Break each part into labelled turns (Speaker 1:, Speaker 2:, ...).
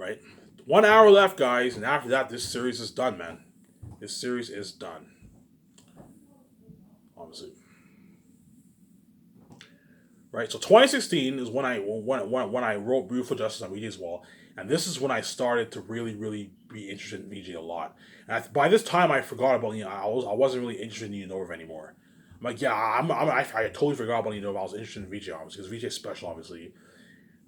Speaker 1: right? 1 hour left, guys, and after that, this series is done, man. This series is done. Obviously, right? So 2016 is when I wrote Beautiful Justice on VJ's Wall, and this is when I started to really be interested in VJ a lot. And by this time, I forgot about I wasn't really interested in Nova anymore. I'm like, yeah, I totally forgot about Nova. I was interested in VJ obviously because VJ special obviously,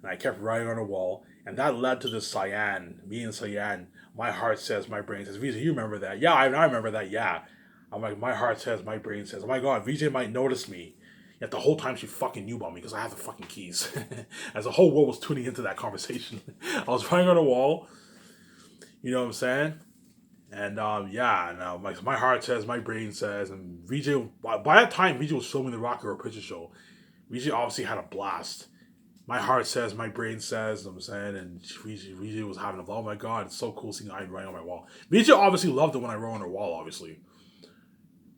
Speaker 1: and I kept writing on the wall, and that led to the Cyan. Me and Cyan, my heart says, my brain says, VJ, you remember that? Yeah, I remember that. Yeah, I'm like, my heart says, my brain says, oh my god, VJ might notice me. Yet the whole time she fucking knew about me because I have the fucking keys. As the whole world was tuning into that conversation, I was writing on the wall. You know what I'm saying? And yeah, and my heart says, my brain says, and VJ. By that time, VJ was filming the Rocky Horror Picture Show. VJ obviously had a blast. My heart says, my brain says, you know what I'm saying, and VJ was having a ball. Oh my god, it's so cool seeing Ivan writing on my wall. VJ obviously loved it when I wrote on her wall, obviously.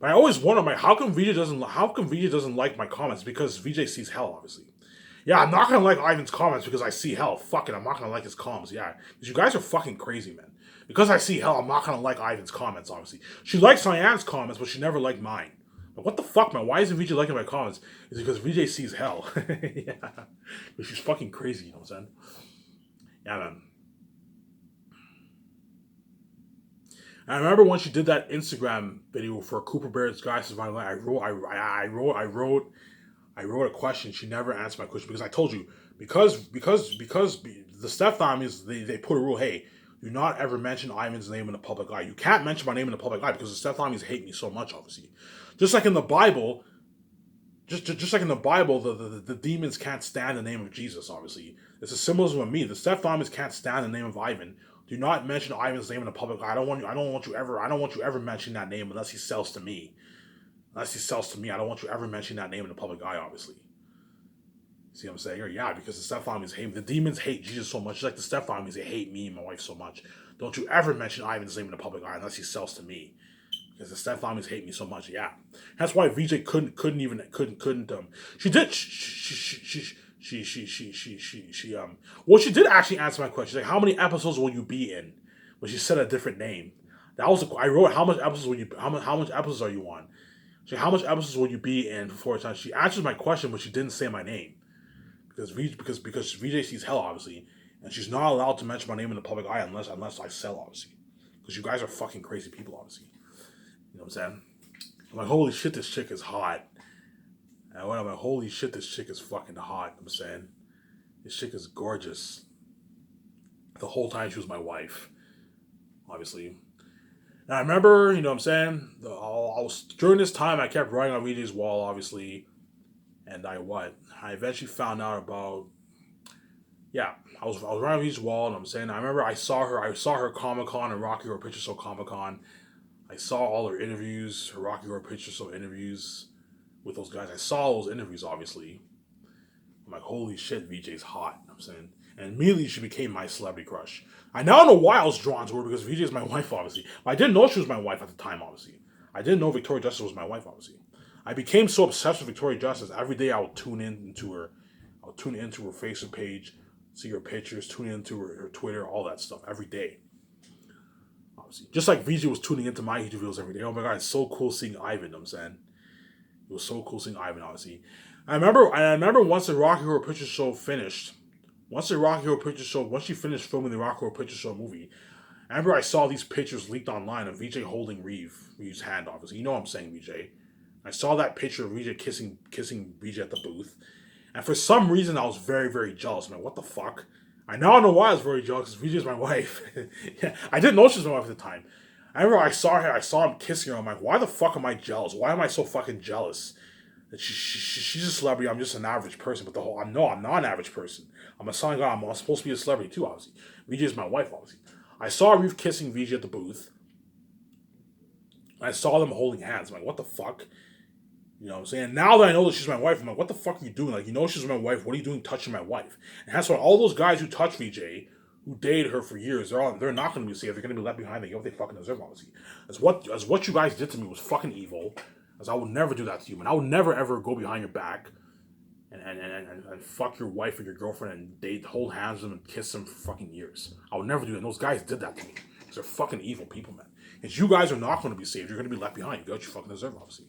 Speaker 1: But I always wonder, how come VJ doesn't like my comments? Because VJ sees hell, obviously. Yeah, I'm not gonna like Ivan's comments because I see hell. Fuck it, I'm not gonna like his comments. Yeah, because you guys are fucking crazy, man. Because I see hell, I'm not gonna like Ivan's comments. Obviously, she likes Cyan's comments, but she never liked mine. But what the fuck, man? Why isn't VJ liking my comments? Is it because VJ sees hell? Yeah, because she's fucking crazy. You know what I'm saying? Yeah, man. And I remember when she did that Instagram video for Cooper Bear's Guys Survival. I wrote a question. She never answered my question because I told you because the stepfamily is they put a rule. Hey, do not ever mention Ivan's name in the public eye. You can't mention my name in the public eye because the stepfamilies hate me so much. Obviously, just like in the Bible, just like in the Bible, the demons can't stand the name of Jesus. Obviously, it's a symbolism of me. The stepfamilies can't stand the name of Ivan. Do not mention Ivan's name in the public eye. I don't want you ever mention that name unless he sells to me. Unless he sells to me, I don't want you ever mention that name in the public eye, obviously. See what I'm saying? Or yeah, because the stepfamilies hate me. The demons hate Jesus so much. Just like the stepfamilies, they hate me and my wife so much. Don't you ever mention Ivan's name in the public eye unless he sells to me. Because the stepfamilies hate me so much. Yeah, that's why VJ couldn't. She did. Well, she did actually answer my question. She's like, how many episodes will you be in? But she said a different name. That was I wrote how much episodes will you how much episodes are you on? So how much episodes will you be in before time? She answered my question, but she didn't say my name because VJ sees hell obviously, and she's not allowed to mention my name in the public eye unless I sell obviously, because you guys are fucking crazy people obviously. You know what I'm saying? I'm like, holy shit, this chick is hot. And when I'm like, holy shit, this chick is fucking hot. I'm saying, this chick is gorgeous. The whole time she was my wife, obviously. And I remember, you know what I'm saying? I was during this time I kept writing on VJ's wall, obviously, and I eventually found out about. Yeah, I was writing on VJ's wall, and I'm saying I remember I saw her Comic Con and Rocky Horror Picture Show Comic Con. I saw all her interviews, her Rocky Horror Picture Show interviews with those guys. I saw those interviews, obviously. I'm like, holy shit, VJ's hot. You know what I'm saying, and immediately she became my celebrity crush. I now know why I was drawn to her because VJ is my wife, obviously. I didn't know she was my wife at the time, obviously. I didn't know Victoria Justice was my wife, obviously. I became so obsessed with Victoria Justice. Every day I would tune into her. I would tune into her Facebook page, see her pictures, tune into her Twitter, all that stuff every day. Obviously, just like VJ was tuning into my YouTube videos every day. Oh my god, it's so cool seeing Ivan. You know what I'm saying, it was so cool seeing Ivan. Obviously, I remember once the Rocky Horror Picture Show finished. Once she finished filming the Rocky Horror Picture Show movie, I remember I saw these pictures leaked online of VJ holding Reeve's hand, obviously. You know what I'm saying, VJ. I saw that picture of VJ kissing VJ at the booth. And for some reason, I was very, very jealous. Man, what the fuck? I now know why I was very jealous, because VJ's my wife. Yeah, I didn't know she was my wife at the time. I remember I saw him kissing her. I'm like, why the fuck am I jealous? Why am I so fucking jealous? She's a celebrity. I'm just an average person. But I'm not an average person. I'm a son of God. I'm supposed to be a celebrity too, obviously. VJ is my wife, obviously. I saw Reeve kissing VJ at the booth. I saw them holding hands. I'm like, what the fuck? You know what I'm saying? Now that I know that she's my wife, I'm like, what the fuck are you doing? Like, you know she's my wife. What are you doing touching my wife? And that's why all those guys who touch VJ, who dated her for years, they're not going to be safe. They're going to be left behind. They get what they fucking deserve, obviously. As what you guys did to me was fucking evil. As I would never do that to you, man. I would never ever go behind your back and fuck your wife or your girlfriend and date, hold hands with them and kiss them for fucking years. I would never do that. And those guys did that to me. Because they're fucking evil people, man. And you guys are not going to be saved. You're going to be left behind. You got what you fucking deserve, obviously.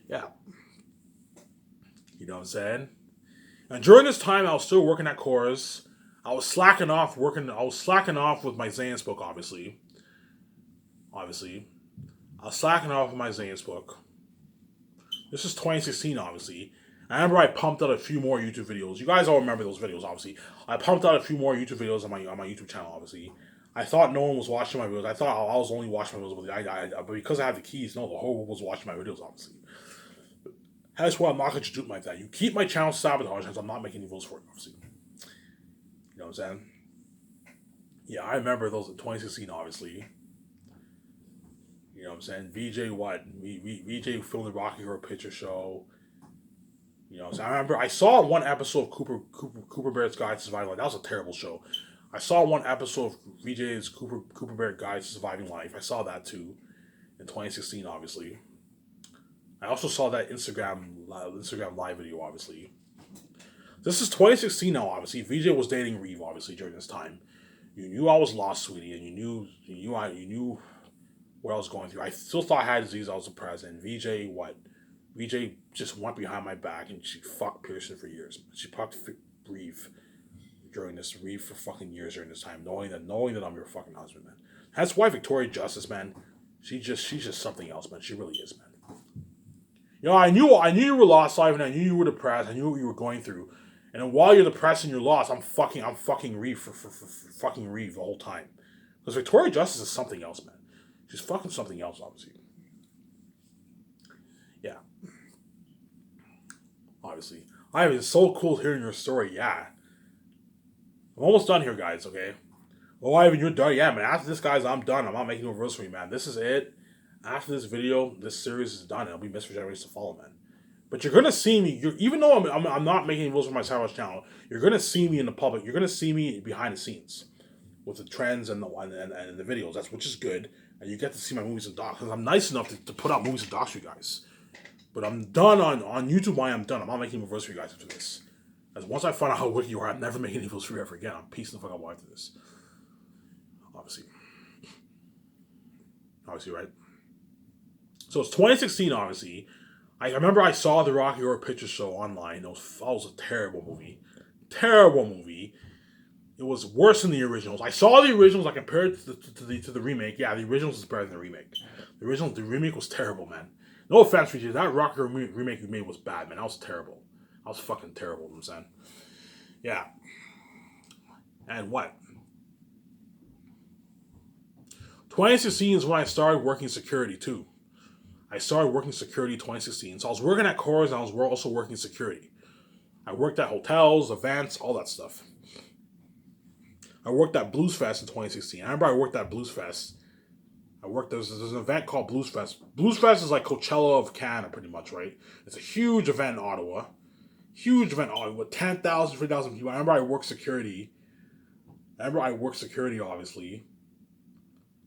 Speaker 1: Yeah. You know what I'm saying? And during this time, I was still working at Coors. I was slacking off with my Zans book, obviously. I was slacking off with my Zans book. This is 2016, obviously. I remember I pumped out a few more YouTube videos. You guys all remember those videos, obviously. I pumped out a few more YouTube videos on my YouTube channel, obviously. I thought no one was watching my videos. I thought I was only watching my videos, but because I have the keys, no, the whole world was watching my videos, obviously. That's why I'm not going to do like that. You keep my channel sabotaged because I'm not making any videos for it, obviously. You know what I'm saying? Yeah, I remember those in 2016, obviously. You know what I'm saying? VJ what? VJ filmed the Rocky Horror Picture Show. You know, so I remember I saw one episode of Cooper Bear's Guide to Surviving Life. That was a terrible show. I saw one episode of VJ's Cooper Bear Guide to Surviving Life. I saw that too in 2016, obviously. I also saw that Instagram live video, obviously. This is 2016 now, obviously. VJ was dating Reeve, obviously, during this time. You knew I was lost, sweetie, and you knew what I was going through. I still thought I had disease. I was depressed, and VJ what? VJ just went behind my back and she fucked Pearson for years. She fucked Reeve for fucking years during this time, knowing that I'm your fucking husband, man. That's why Victoria Justice, man, she's just something else, man. She really is, man. You know, I knew you were lost, Ivan. I knew you were depressed. I knew what you were going through. And then while you're depressed and you're lost, I'm fucking Reeve for fucking Reeve the whole time. Because Victoria Justice is something else, man. She's fucking something else, obviously. Yeah. Obviously. Ivan, it's so cool hearing your story, yeah. I'm almost done here, guys, okay? Oh, Ivan, you're done? Yeah, man. After this, guys, I'm done. I'm not making no videos for you, man. This is it. After this video, this series is done. It'll be missed for generations to follow, man. But you're gonna see me. Even though I'm not making videos for my Cyberwatch channel, you're gonna see me in the public. You're gonna see me behind the scenes with the trends and the videos. Which is good, and you get to see my movies and docs. Because I'm nice enough to put out movies and docs for you guys. But I'm done on YouTube. I am done. I'm not making videos for you guys after this. As once I find out how wicked you are, I'm never making any videos for you ever again. I'm piecing the fuck out after this. Obviously, right? So it's 2016, obviously. I remember I saw the Rocky Horror Picture Show online. That was a terrible movie. Terrible movie. It was worse than the originals. I saw the originals. I compared it to the remake. Yeah, the originals is better than the remake. The remake was terrible, man. No offense for you. That Rocky Horror remake you made was bad, man. That was terrible. That was fucking terrible, I'm saying. Yeah. And what? 2016 is when I started working security, too. I started working security in 2016. So I was working at Coors and I was also working security. I worked at hotels, events, all that stuff. I worked at Blues Fest in 2016. I remember I worked at Blues Fest. There's an event called Blues Fest. Blues Fest is like Coachella of Canada, pretty much, right? It's a huge event in Ottawa. Huge event in Ottawa with 10,000, 3,000 people. I remember I worked security, obviously.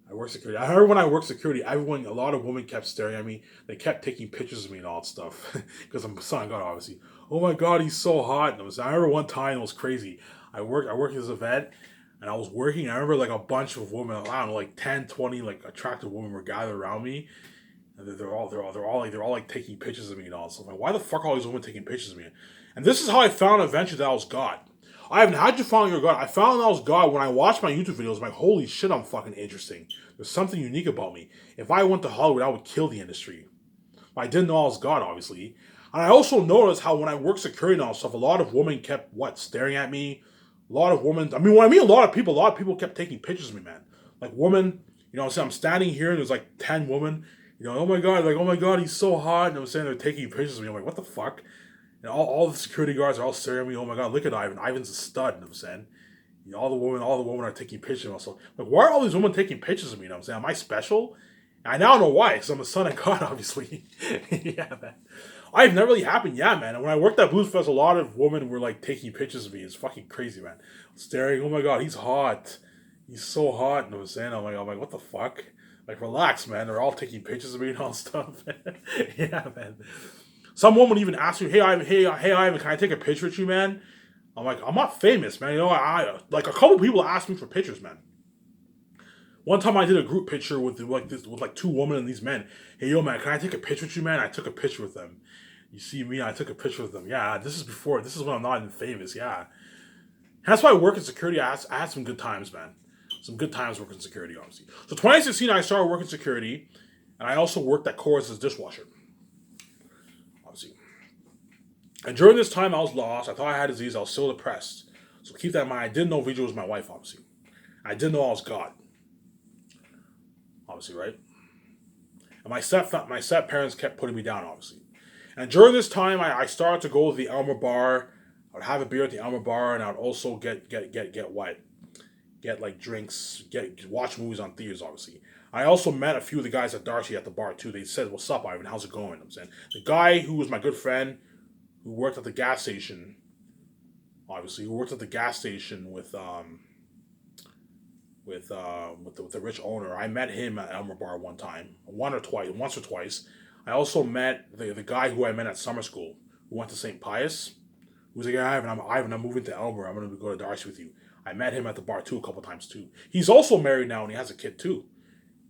Speaker 1: I remember when I worked security, a lot of women kept staring at me. They kept taking pictures of me and all that stuff. Because I'm a son of God, obviously. Oh my God, he's so hot. And I remember one time, it was crazy. I worked at this event, and I was working, and I remember like a bunch of women, I don't know, like 10, 20 like attractive women were gathered around me. And they're all like taking pictures of me and all that stuff. Like, why the fuck are all these women taking pictures of me? And this is how I found eventually that I was God. How'd you find your God? I found I was God when I watched my YouTube videos. I'm like, holy shit, I'm fucking interesting. There's something unique about me. If I went to Hollywood, I would kill the industry. But I didn't know I was God, obviously. And I also noticed how when I worked security and all stuff, a lot of women kept, staring at me. A lot of women, when I mean a lot of people kept taking pictures of me, man. Like, women, you know what I'm saying? I'm standing here and there's like 10 women. You know, oh my God, he's so hot. And I'm saying they're taking pictures of me. I'm like, what the fuck? And all the security guards are all staring at me. Oh my God, look at Ivan. Ivan's a stud. You know what I'm saying? You know, all the women are taking pictures of me. So, like, why are all these women taking pictures of me? You know what I'm saying? Am I special? And I now know why, because I'm a son of God, obviously. Yeah, man. I've never really happened, yeah, man. And when I worked at Blues Fest, a lot of women were like taking pictures of me. It's fucking crazy, man. Staring, oh my God, he's hot. He's so hot. You know what I'm saying? I'm like, what the fuck? Like, relax, man. They're all taking pictures of me and all stuff. Yeah, man. Some woman even asked me, hey Ivan, can I take a picture with you, man? I'm like, I'm not famous, man. You know, I like a couple people asked me for pictures, man. One time I did a group picture with like two women and these men. Hey, yo, man, can I take a picture with you, man? I took a picture with them. You see me? I took a picture with them. Yeah, this is before. This is when I'm not even famous. Yeah, that's why I work in security. I had some good times, man. Some good times working security, obviously. So 2016, I started working security, and I also worked at Coors as a dishwasher, obviously. And during this time, I was lost. I thought I had disease. I was still depressed. So keep that in mind. I didn't know Vijay was my wife, obviously. I didn't know I was God, obviously, right? And my step parents kept putting me down, obviously. And during this time, I started to go to the Elmer bar. I would have a beer at the Elmer bar, and I would also get what? Get like drinks, watch movies on theaters, obviously. I also met a few of the guys at Darcy at the bar too. They said, "What's up, Ivan? How's it going?" I'm saying the guy who was my good friend, who worked at the gas station, obviously, who worked at the gas station with the rich owner. I met him at Elmer Bar one time, once or twice. I also met the guy who I met at summer school, who went to St. Pius. Who was like, "Yeah, Ivan, I'm moving to Elmer. I'm gonna go to Darcy with you." I met him at the bar too a couple times too. He's also married now and he has a kid too.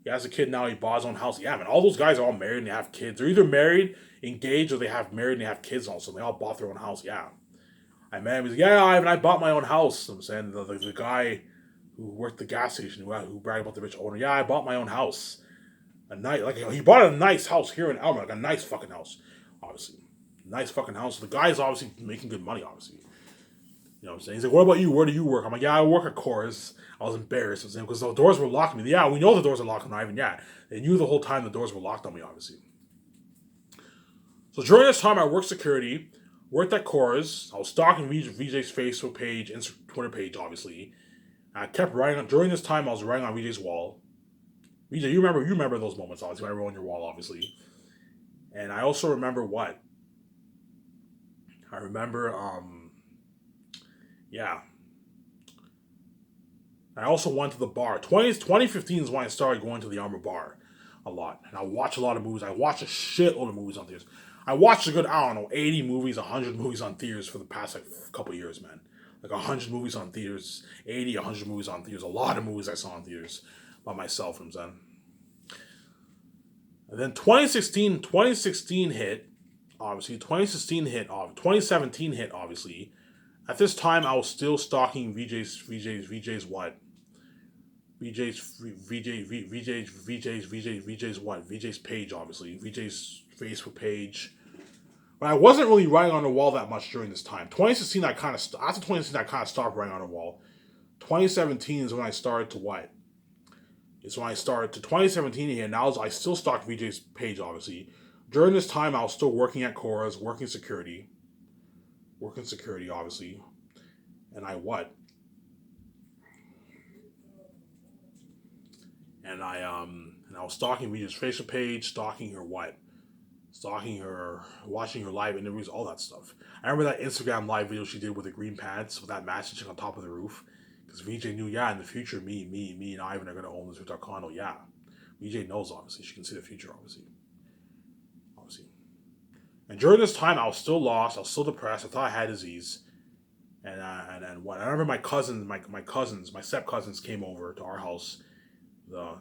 Speaker 1: He has a kid now. He bought his own house. Yeah, man. All those guys are all married and they have kids. They're either married, engaged, or they have married and they have kids also. They all bought their own house. Yeah. I met him. He's like, "Yeah, Ivan, I bought my own house." I'm saying the guy who worked the gas station who bragged about the rich owner. "Yeah, I bought my own house. A nice, like he bought a nice house here in Elmer, like a nice fucking house, obviously, nice fucking house." The guy's obviously making good money, obviously. You know what I'm saying? He's like, "What about you? Where do you work?" I'm like, "Yeah, I work at Coors." I was embarrassed. I'm saying, because the doors were locked on me. Yeah, we know the doors are locked on Ivan. Yeah, they knew the whole time the doors were locked on me, obviously. So during this time, I worked security, worked at Coors. I was stalking VJ's Facebook page, Twitter page, obviously. I kept writing during this time. I was writing on VJ's wall. VJ, you remember those moments, obviously. When I wrote on your wall, obviously. And I also remember what I remember. Yeah, I also went to the bar. 2015 is when I started going to the Armor Bar a lot. And I watch a lot of movies. I watch a shitload of movies on theaters. I watched a good, I don't know, 80 movies, 100 movies on theaters for the past like couple years, man. Like 100 movies on theaters, 80, 100 movies on theaters. A lot of movies I saw in theaters by myself from then. And then 2016 hit, obviously. 2017 hit, obviously. At this time, I was still stalking VJ's what? VJ's what? VJ's page, obviously. VJ's Facebook page. But I wasn't really writing on the wall that much during this time. 2016, after 2016, I kind of stopped writing on the wall. 2017 is when I started to what? It's when I started to 2017 here. Now I still stalked VJ's page, obviously. During this time, I was still working at Cora's, working security, obviously. And I what? And I was stalking VJ's Facebook page, stalking her what? Stalking her, watching her live interviews, all that stuff. I remember that Instagram live video she did with the green pants with that matching chick on top of the roof. Because VJ knew, yeah, in the future, me and Ivan are gonna own this rooftop condo. Yeah, VJ knows, obviously. She can see the future, obviously. And during this time, I was still lost. I was still depressed. I thought I had disease. And what? I remember my step cousins came over to our house the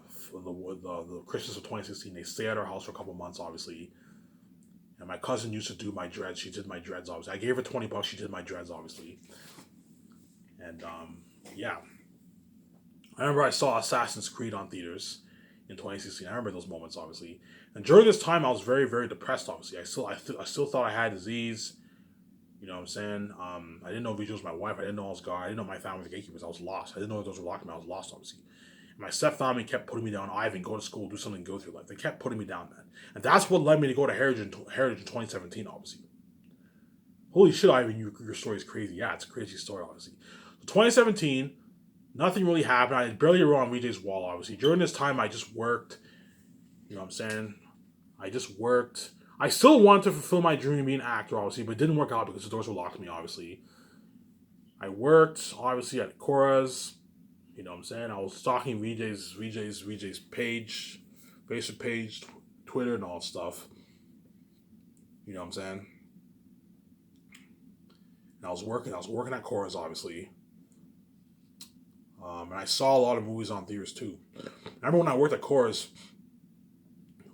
Speaker 1: Christmas of 2016. They stayed at our house for a couple months, obviously. And my cousin used to do my dreads. She did my dreads, obviously. I gave her $20. She did my dreads, obviously. And yeah, I remember I saw Assassin's Creed on theaters in 2016. I remember those moments, obviously. And during this time, I was very, very depressed. Obviously, I still thought I had disease. You know what I'm saying? I didn't know Vijay was my wife. I didn't know I was God. I didn't know my family was gatekeepers. I was lost. I didn't know those were locking me. I was lost, obviously. And my stepfamily kept putting me down. Ivan, go to school, do something, go through life. They kept putting me down, man. And that's what led me to go to Heritage in 2017, obviously. Holy shit, Ivan, your story is crazy. Yeah, it's a crazy story, obviously. So 2017, nothing really happened. I barely wrote on VJ's wall, obviously. During this time, I just worked. You know what I'm saying? I just worked. I still wanted to fulfill my dream of being an actor, obviously, but it didn't work out because the doors were locked to me, obviously. I worked, obviously, at Cora's. You know what I'm saying? I was stalking VJ's page, Facebook page, Twitter, and all that stuff. You know what I'm saying? And I was working at Cora's, obviously. And I saw a lot of movies on theaters too. I remember when I worked at Cora's,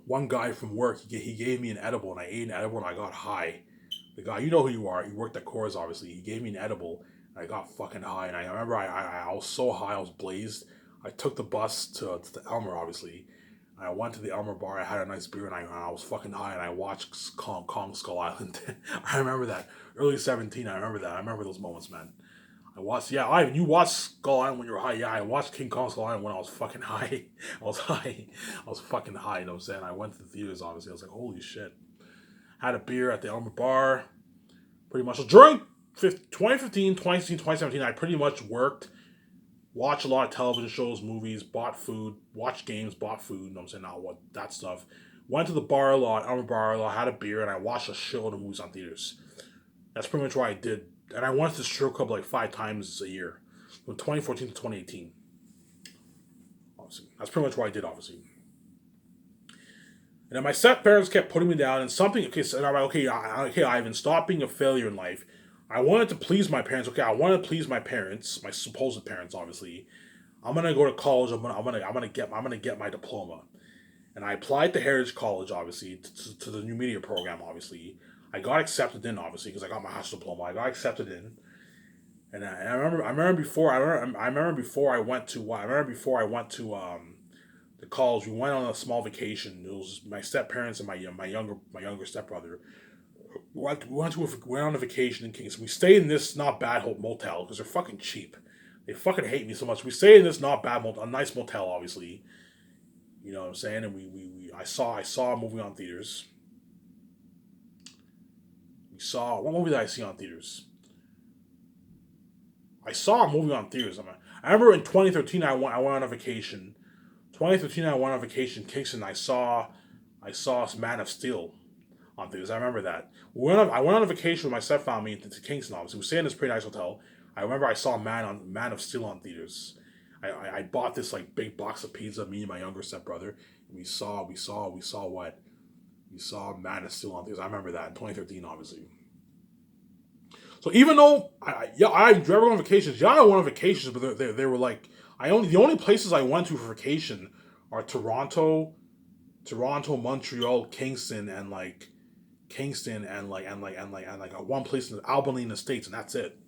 Speaker 1: one guy from work, he gave me an edible, and I ate an edible, and I got high. The guy, you know who you are. He worked at Coors, obviously. He gave me an edible, and I got fucking high. And I remember I was so high, I was blazed. I took the bus to the Elmer, obviously. I went to the Elmer bar. I had a nice beer, and I was fucking high, and I watched Kong Skull Island. I remember that. Early 17, I remember that. I remember those moments, man. I watched, yeah, Ivan, you watched Skull Island when you were high. Yeah, I watched King Kong Skull Island when I was fucking high. I was high. I was fucking high, you know what I'm saying? I went to the theaters, obviously. I was like, holy shit. Had a beer at the Elmer bar. Pretty much. So during 2015, 2016, 2017, I pretty much worked, watched a lot of television shows, movies, bought food, watched games, bought food, you know what I'm saying? Not what, that stuff. Went to the bar a lot, Elmer bar a lot, had a beer, and I watched a shitload of movies on theaters. That's pretty much what I did. And I went to the strip club like 5 times a year, from 2014 to 2018. Obviously, that's pretty much what I did. Obviously, and then my step parents kept putting me down, and something. Okay, so I'm like, okay, Ivan, stop being a failure in life. I wanted to please my parents. Okay, I wanted to please my parents, my supposed parents, obviously. I'm gonna go to college. I'm gonna get my diploma, and I applied to Heritage College, obviously, to the new media program, obviously. I got accepted in, obviously, because I got my high school diploma. I got accepted in, and I remember before I went to the college. We went on a small vacation. It was my step parents and my younger stepbrother. We went on a vacation in Kingston. We stayed in this not bad motel because they're fucking cheap. They fucking hate me so much. We stayed in this not bad motel, a nice motel, obviously. You know what I'm saying? And I saw a movie on theaters. We saw what movie did I see on theaters? I saw a movie on theaters. I remember in 2013 I went on a vacation. 2013 I went on vacation in Kingston. I saw Man of Steel on theaters. I remember that. I went on a vacation with my stepfamily to Kingston. Obviously, we stayed in this pretty nice hotel. I remember I saw Man of Steel on theaters. I bought this like big box of pizza. Me and my younger stepbrother. And we saw what we saw Man of Steel on theaters. I remember that in 2013, obviously. So even though I never went on vacations. Yeah, I went on vacations, but they were like the only places I went to for vacation are Toronto, Montreal, Kingston, and one place in Albany in the States, and that's it.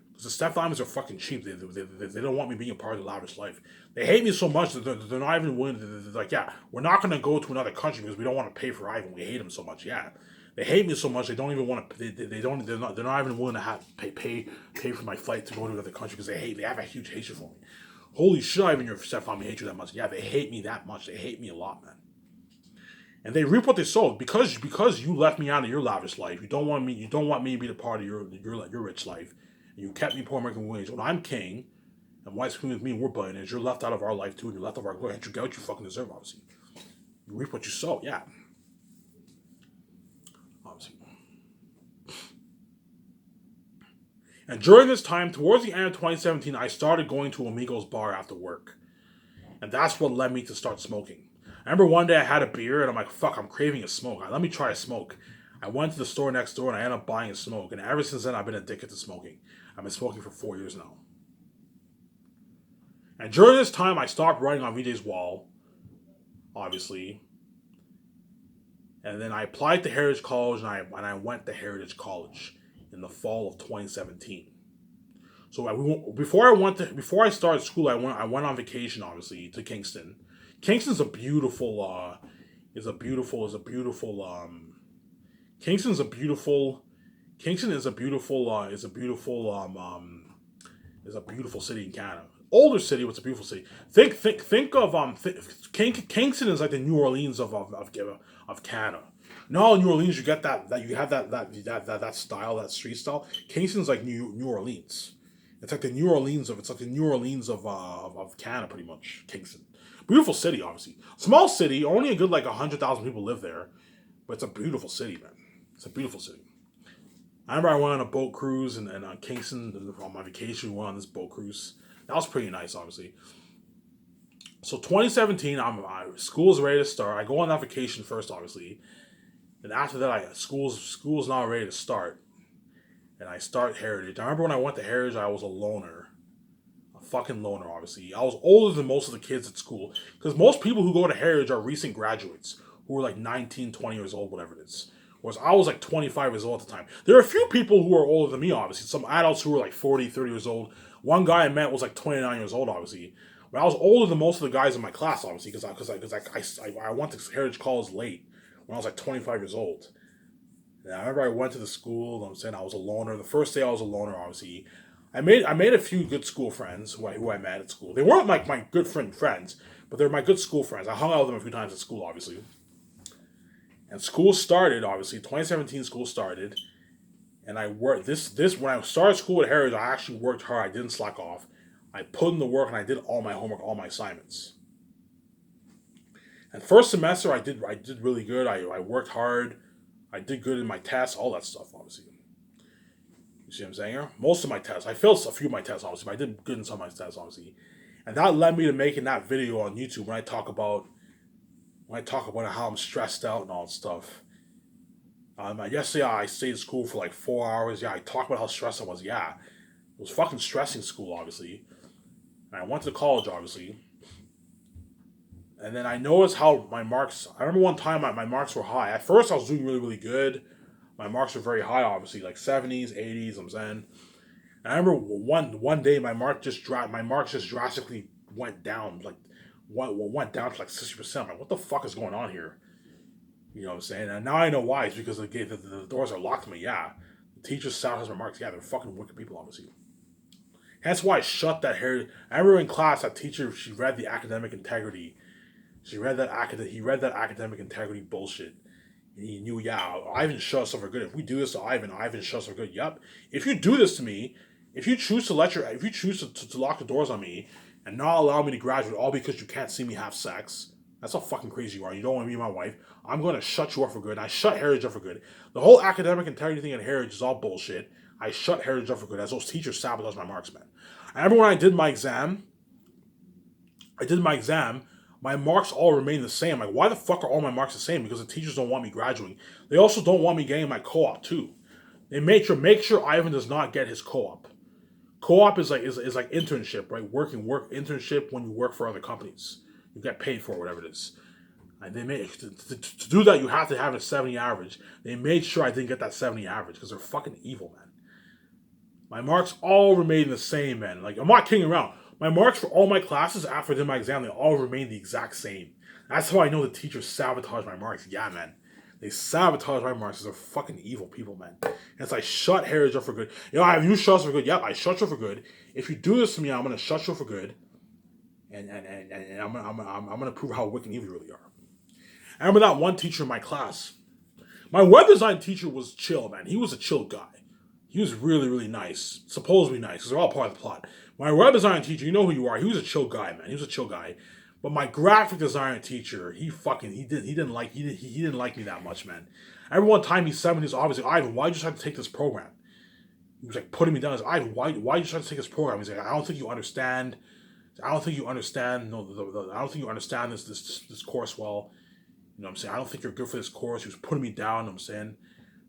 Speaker 1: Because the step families are fucking cheap. They don't want me being a part of the lavish life. They hate me so much that they're not even willing to. They're like, yeah, we're not going to go to another country because we don't want to pay for Ivan. We hate him so much. Yeah, they hate me so much they don't even want to. They don't. They're not even willing to pay for my flight to go to another country because they hate. They have a huge hatred for me. Holy shit! Even your step family hates you that much. Yeah, they hate me that much. They hate me a lot, man. And they reap what they sow because you left me out of your lavish life. You don't want me to be the part of your rich life. And you kept me poor American wage. When I'm king, and wife's queen with me, and we're billionaires, you're left out of our life too, and you're left out of our glory. And you get what you fucking deserve, obviously. You reap what you sow, yeah. Obviously. And during this time, towards the end of 2017, I started going to Amigo's bar after work. And that's what led me to start smoking. I remember one day I had a beer and I'm like, fuck, I'm craving a smoke. Let me try a smoke. I went to the store next door and I ended up buying a smoke. And ever since then, I've been addicted to smoking. I've been smoking for 4 years now. And during this time, I stopped writing on VJ's wall, obviously. And then I applied to Heritage College and I went to Heritage College in the fall of 2017. So before I started school, I went on vacation, obviously, to Kingston. Kingston's a beautiful Kingston's a beautiful Kingston is a beautiful city in Canada. Older city, but it's a beautiful city. Think of Kingston is like the New Orleans of Canada. No, New Orleans, you get that you have that style, that street style. Kingston's like New Orleans. It's like the New Orleans of Canada, pretty much. Kingston, beautiful city, obviously. Small city, only a good like 100,000 people live there, but it's a beautiful city, man. It's a beautiful city. I remember I went on a boat cruise and on Kingston on my vacation. We went on this boat cruise. That was pretty nice, obviously. So 2017, school's ready to start. I go on that vacation first, obviously, And after that, school's not ready to start, and I start Heritage. I remember when I went to Heritage, I was a loner, a fucking loner. Obviously, I was older than most of the kids at school because most people who go to Heritage are recent graduates who were like 19, 20 years old, whatever it is. Whereas I was like 25 years old at the time. There are a few people who are older than me, obviously. Some adults who were like 40, 30 years old. One guy I met was like 29 years old, obviously. But I was older than most of the guys in my class, obviously, because I went to Heritage College late when I was like 25 years old. And I remember I went to the school. You know what I'm saying, I was a loner. The first day I was a loner, obviously. I made a few good school friends who I met at school. They weren't like my good friends, but they're my good school friends. I hung out with them a few times at school, obviously. And school started, obviously. 2017 school started, and I worked this when I started school at Heritage. I actually worked hard. I didn't slack off. I put in the work and I did all my homework, all my assignments. And first semester I did really good. I worked hard. I did good in my tests, all that stuff, obviously. You see what I'm saying here? Most of my tests. I failed a few of my tests, obviously, but I did good in some of my tests, obviously. And that led me to making that video on YouTube when I talk about how I'm stressed out and all that stuff. Yesterday I stayed in school for like 4 hours. Yeah, I talked about how stressed I was. Yeah, it was fucking stressing school, obviously. And I went to college, obviously. And then I noticed how my marks. I remember one time my marks were high. At first, I was doing really, really good. My marks were very high, obviously, like 70s, 80s. I'm saying. And I remember one day my marks just drastically went down, like went down to like 60%. I'm like, what the fuck is going on here? You know what I'm saying? And now I know why. It's because the doors are locked to me. Yeah, the teachers sabotage my marks. Yeah, they're fucking wicked people, obviously. That's why I shut that hair. I remember in class that teacher, she read the academic integrity. He read that academic integrity bullshit. And he knew, yeah, Ivan shut us up for good. If we do this to Ivan shut us up for good. Yep. If you do this to me, if you choose to lock the doors on me and not allow me to graduate all because you can't see me have sex, that's how fucking crazy you are. You don't want to be my wife. I'm going to shut you up for good. And I shut Heritage up for good. The whole academic integrity thing at Heritage is all bullshit. I shut Heritage up for good as those teachers sabotage my marks, man. I remember when I did my exam, my marks all remain the same. Like, why the fuck are all my marks the same? Because the teachers don't want me graduating. They also don't want me getting my co-op too. They make sure Ivan does not get his co-op. Co-op is like internship, right? Work internship when you work for other companies. You get paid for whatever it is. And they made to do that you have to have a 70 average. They made sure I didn't get that 70 average because they're fucking evil, man. My marks all remain the same, man. Like, I'm not kidding around. My marks for all my classes after I did my exam, they all remain the exact same. That's how I know the teachers sabotage my marks. Yeah, man. They sabotage my marks because they're fucking evil people, man. And it's like, shut Heritage up for good. Have you shut us for good? Yep, I shut you for good. If you do this to me, I'm going to shut you for good. And I'm gonna prove how wicked and evil you really are. I remember that one teacher in my class. My web design teacher was chill, man. He was a chill guy. He was really, really nice. Supposedly nice, because they're all part of the plot. My web design teacher, you know who you are. He was a chill guy, man. He was a chill guy. But my graphic design teacher, he didn't like me that much, man. I remember one time he said to me, obviously, Ivan, why'd you try to take this program? He was like putting me down. He was like, Ivan, why you try to take this program? He's like, I don't think you understand. I don't think you understand. No, I don't think you understand this course well. You know what I'm saying? I don't think you're good for this course. He was putting me down. You know what I'm saying?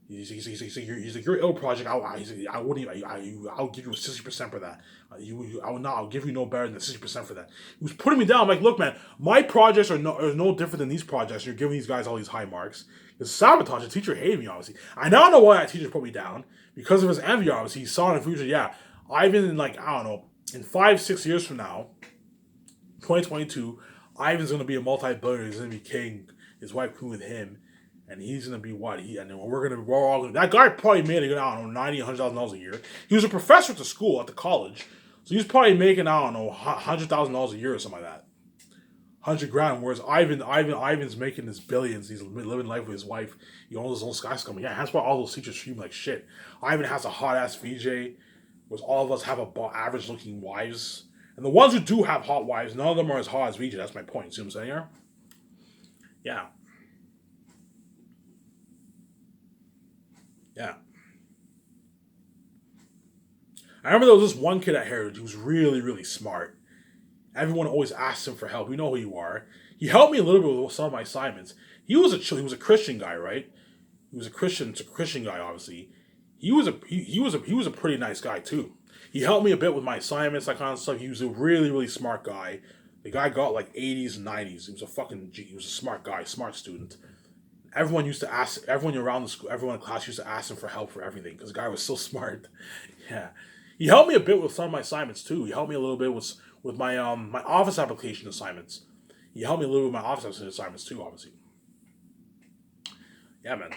Speaker 1: He's like, you're ill project. I'll give you 60% for that. I'll give you no better than 60% for that. He was putting me down. I'm like, look, man, my projects are no different than these projects. You're giving these guys all these high marks. It's sabotage. The teacher hated me, obviously. I now know why that teacher put me down. Because of his envy, obviously. He saw in the future, yeah, Ivan, in like, I don't know, in 5-6 years from now, 2022, Ivan's gonna be a multi-billionaire. He's gonna be king. His wife queen with him, and he's gonna be what he. And then we're all gonna. That guy probably made, I don't know, $90,000-$100,000 a year. He was a professor at the school, at the college, so he's probably making, I don't know, $100,000 a year or something like that. 100 grand. Whereas Ivan's making his billions. He's living life with his wife. He owns his own skyscraper. Yeah, that's why all those teachers treat him like shit. Ivan has a hot ass VJ, whereas all of us have average looking wives. And the ones who do have hot wives, none of them are as hot as VJ. That's my point. See what I'm saying here? Yeah. Yeah. I remember there was this one kid at Heritage who was really, really smart. Everyone always asked him for help. We know who you are. He helped me a little bit with some of my assignments. He was a Christian guy, right? He was a Christian guy, obviously. He was a pretty nice guy too. He helped me a bit with my assignments, that kind of stuff. He was a really really smart guy. The guy got like 80s and 90s. He was a smart guy, smart student. Everyone used to ask everyone around the school, everyone in class used to ask him for help for everything because the guy was so smart. Yeah, he helped me a bit with some of my assignments too. He helped me a little bit with my office application assignments. He helped me a little with my office application assignments too. Obviously, yeah, man.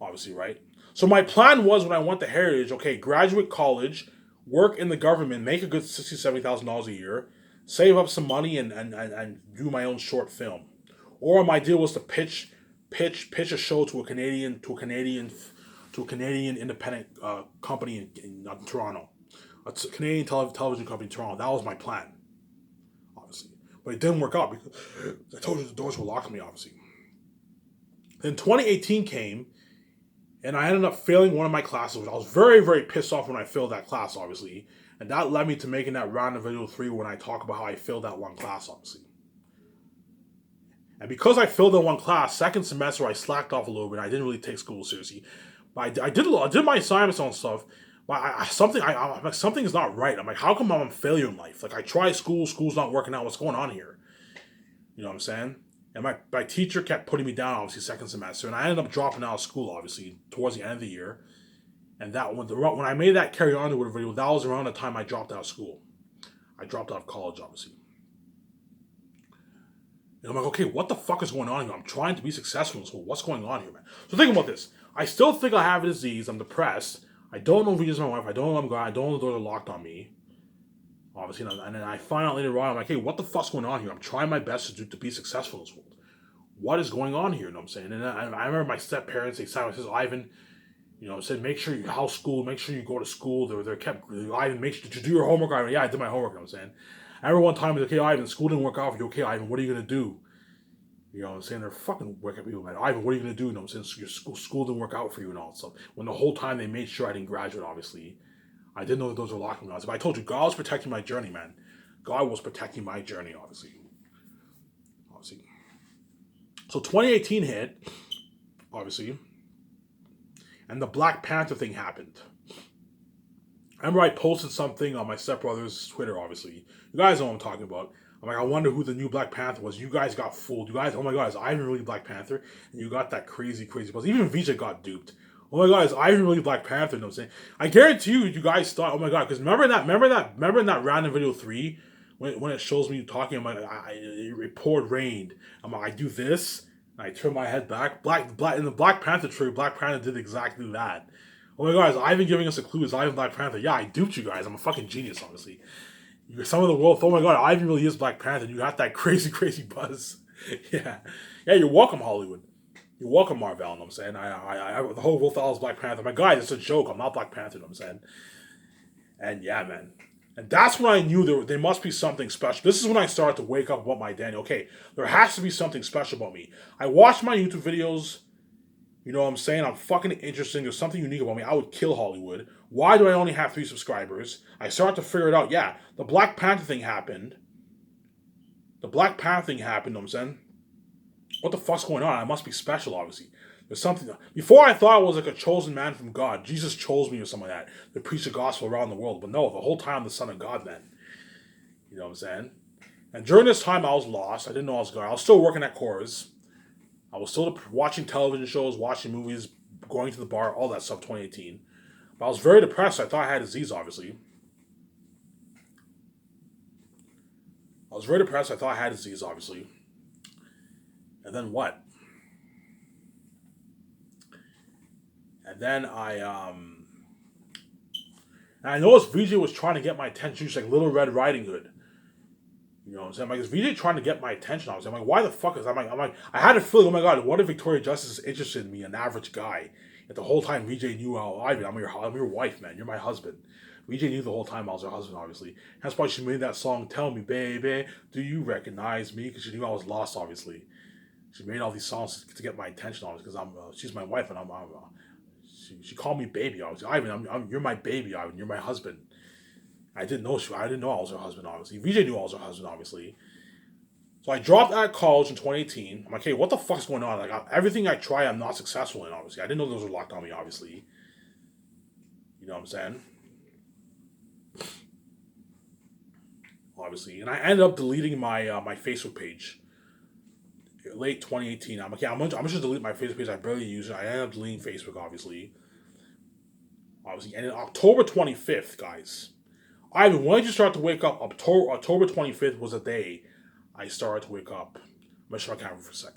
Speaker 1: Obviously, right? So my plan was when I went to Heritage, okay, graduate college, work in the government, make a good $60,000 to $70,000 a year, save up some money and do my own short film. Or my deal was to pitch a show to a Canadian independent company in Toronto, a Canadian television company in Toronto. That was my plan, obviously, but it didn't work out because I told you the doors were locked on me, obviously. Then 2018 came, and I ended up failing one of my classes, which I was very, very pissed off when I failed that class, obviously. And that led me to making that random video 3 when I talk about how I failed that one class, obviously. And because I failed that one class, second semester I slacked off a little bit. I didn't really take school seriously. But I did my assignments on stuff. But I'm like, something is not right. I'm like, how come I'm a failure in life? Like, I try school's not working out. What's going on here? You know what I'm saying? And my teacher kept putting me down, obviously, second semester. And I ended up dropping out of school, obviously, towards the end of the year. And that when I made that carry on to a video, that was around the time I dropped out of school. I dropped out of college, obviously. And I'm like, okay, what the fuck is going on here? I'm trying to be successful in school. What's going on here, man? So think about this. I still think I have a disease. I'm depressed. I don't know if he's my wife. I don't know if I'm God. I don't know if the doors are locked on me. Obviously, and then I find out later on, I'm like, hey, what the fuck's going on here? I'm trying my best to be successful in this world. What is going on here? You know what I'm saying? And I remember my step parents, they said, Ivan, you know, said, make sure you house school, make sure you go to school. They're kept, Ivan, make sure, did you do your homework, Ivan? Yeah, I did my homework, you know what I'm saying? I remember one time, okay, Ivan, school didn't work out for you. Okay, Ivan, what are you going to do? You know what I'm saying? They're fucking working people, man. Ivan, what are you going to do? You know what I'm saying? So your school didn't work out for you and all that stuff. When the whole time they made sure I didn't graduate, obviously. I didn't know that those were locking me. But I told you, God was protecting my journey, man. God was protecting my journey, obviously. So 2018 hit, obviously, and the Black Panther thing happened. I remember I posted something on my stepbrother's Twitter, obviously. You guys know what I'm talking about. I'm like, I wonder who the new Black Panther was. You guys got fooled. You guys, oh my God, is Ivan really Black Panther? And you got that crazy buzz. Even Vijay got duped. Oh my God, is Ivan really Black Panther? You know what I'm saying? I guarantee you guys thought, oh my God, because remember in that random video 3, when it shows me talking, I'm like, it poured rain. I'm like, I do this, and I turn my head back. In the Black Panther trailer, Black Panther did exactly that. Oh my God, is Ivan giving us a clue? Is Ivan Black Panther? Yeah, I duped you guys. I'm a fucking genius, obviously. Some of the world, oh my God, Ivan really is Black Panther. You got that crazy buzz. Yeah, you're welcome, Hollywood. You're welcome, Marvel. You know what I'm saying? The whole world thought I was Black Panther. My guys, it's a joke. I'm not Black Panther. You know what I'm saying? And yeah, man. And that's when I knew there must be something special. This is when I started to wake up about my Daniel. Okay, there has to be something special about me. I watched my YouTube videos. You know what I'm saying? I'm fucking interesting. There's something unique about me. I would kill Hollywood. Why do I only have 3 subscribers? I started to figure it out. Yeah, the Black Panther thing happened. You know what I'm saying? What the fuck's going on? I must be special, obviously. There's something. Before I thought I was like a chosen man from God. Jesus chose me or something like that to preach the gospel around the world. But no, the whole time I'm the son of God, man. You know what I'm saying? And during this time, I was lost. I didn't know I was God. I was still working at Coors. I was still watching television shows, watching movies, going to the bar, all that stuff, 2018. But I was very depressed. I thought I had a disease, obviously. And then what? And then I noticed VJ was trying to get my attention. She's like Little Red Riding Hood. You know what I'm saying? I'm like, is VJ trying to get my attention? I'm like, why the fuck is I'm like, I had a feeling, oh my God, what if Victoria Justice is interested in me, an average guy? Yet the whole time VJ knew how Ivan, I'm your wife, man. You're my husband. VJ knew the whole time I was her husband, obviously. That's why she made that song, Tell Me, Baby, Do You Recognize Me? Because she knew I was lost, obviously. She made all these songs to get my attention, obviously, because she's my wife, and she called me baby, obviously. Ivan, you're my baby, Ivan. You're my husband. I didn't know I was her husband, obviously. VJ knew I was her husband, obviously. So I dropped out of college in 2018. I'm like, hey, what the fuck's going on? Like everything I try, I'm not successful in. Obviously, I didn't know those were locked on me. Obviously, you know what I'm saying? Obviously, and I ended up deleting my Facebook page late 2018. I'm like, yeah, I'm just delete my Facebook page. I barely use it. I ended up deleting Facebook, obviously, and in October 25th, guys. Ivan, when did you start to wake up? October 25th was the day I started to wake up. I'm gonna shut my camera for a sec.